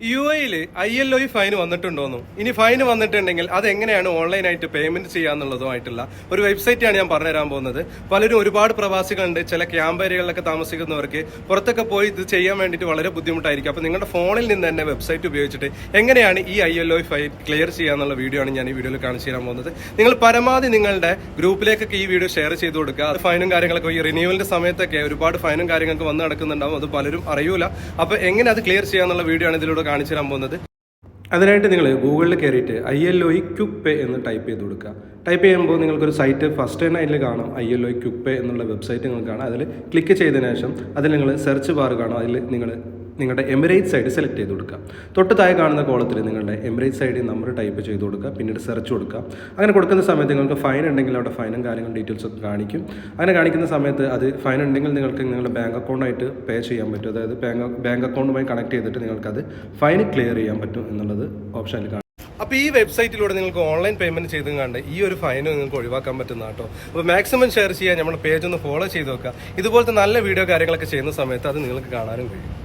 UAE ILO fine വന്നിട്ടുണ്ടോന്നും ഇനി fine വന്നിട്ടുണ്ടെങ്കിൽ അതെങ്ങനെയാണ് ഓൺലൈനായിട്ട് പേയ്മെന്റ് ചെയ്യാന്നുള്ളതുമായിട്ടുള്ള ഒരു വെബ്സൈറ്റാണ് ഞാൻ പറഞ്ഞുതരാൻ പോകുന്നത്. പലരും ഒരുപാട് പ്രവാസികളുണ്ട്, ചില ക്യാമ്പ് ഏരിയകളിലൊക്കെ താമസിക്കുന്നവർക്ക് പുറത്തൊക്കെ പോയി ഇത് ചെയ്യാൻ വേണ്ടിയിട്ട് വളരെ ബുദ്ധിമുട്ടായിരിക്കും. അപ്പോൾ നിങ്ങളുടെ ഫോണിൽ നിന്ന് തന്നെ വെബ്സൈറ്റ് ഉപയോഗിച്ചിട്ട് എങ്ങനെയാണ് ഈ ILO ഫൈൻ ക്ലിയർ ചെയ്യാന്നുള്ള വീഡിയോ ആണ് ഞാൻ ഈ വീഡിയോയിൽ കാണിച്ചു തരാൻ പോകുന്നത്. നിങ്ങൾ പരമാവധി നിങ്ങളുടെ ഗ്രൂപ്പിലേക്കൊക്കെ ഈ വീഡിയോ ഷെയർ ചെയ്ത് കൊടുക്കുക. അത് ഫൈനും കാര്യങ്ങളൊക്കെ ഈ റിന്യൂവലിന്റെ സമയത്തൊക്കെ ഒരുപാട് ഫൈനും കാര്യങ്ങളൊക്കെ വന്ന് നടക്കുന്നുണ്ടാവും, അത് പലരും അറിയൂല. അപ്പോൾ എങ്ങനെ അത് ക്ലിയർ ചെയ്യാന്നുള്ള വീഡിയോ ആണ് ഇതിലൂടെ കാണിച്ചു തരാൻ പോകുന്നത്. അതിനായിട്ട് നിങ്ങൾ ഗൂഗിളിൽ കയറിയിട്ട് ILO ക്വിക്ക് പേ എന്ന് ടൈപ്പ് ചെയ്ത് കൊടുക്കുക. ടൈപ്പ് ചെയ്യുമ്പോൾ നിങ്ങൾക്കൊരു സൈറ്റ് ഫസ്റ്റ് തന്നെ അതിൽ കാണാം, ILO ക്വിക്ക് പേ എന്നുള്ള വെബ്സൈറ്റ് നിങ്ങൾക്ക് കാണാം. അതിൽ ക്ലിക്ക് ചെയ്തതിനു ശേഷം അതിൽ നിങ്ങൾ സെർച്ച് ബാർ കാണാം, അതിൽ നിങ്ങളുടെ എമിറേറ്റ്സ് ഐ ഡി സെലക്ട് ചെയ്ത് കൊടുക്കുക. തൊട്ട് താഴെ കാണുന്ന കോളത്തിൽ നിങ്ങളുടെ Emirates I D number type ചെയ്ത് കൊടുക്കുക, പിന്നീട് സെർച്ച് കൊടുക്കുക. അങ്ങനെ കൊടുക്കുന്ന സമയത്ത് നിങ്ങൾക്ക് ഫൈൻ ഉണ്ടെങ്കിൽ അവിടെ ഫൈനും കാര്യങ്ങളും ഡീറ്റെയിൽസ് ഒക്കെ കാണിക്കും. അങ്ങനെ കാണിക്കുന്ന സമയത്ത് അത് ഫൈൻ ഉണ്ടെങ്കിൽ നിങ്ങൾക്ക് നിങ്ങളുടെ ബാങ്ക് അക്കൗണ്ടായിട്ട് പേ ചെയ്യാൻ പറ്റും. അതായത് ബാങ്ക് അക്കൗണ്ടുമായി കണക്ട് ചെയ്തിട്ട് നിങ്ങൾക്കത് ഫൈൻ ക്ലിയർ ചെയ്യാൻ പറ്റും എന്നുള്ളത് ഓപ്ഷനിൽ കാണും. അപ്പോൾ ഈ വെബ്സൈറ്റിലൂടെ നിങ്ങൾക്ക് ഓൺലൈൻ പേയ്മെന്റ് ചെയ്തും കണ്ട് ഈ ഒരു ഫൈൻ നിങ്ങൾക്ക് ഒഴിവാക്കാൻ പറ്റുന്ന കേട്ടോ. അപ്പോൾ മാക്സിമം ഷെയർ ചെയ്യാൻ നമ്മുടെ പേജ് ഒന്ന് ഫോളോ ചെയ്ത് നോക്കുക. ഇതുപോലത്തെ നല്ല വീഡിയോ കാര്യങ്ങളൊക്കെ ചെയ്യുന്ന സമയത്ത് അത് നിങ്ങൾക്ക് കാണാനും കഴിയും.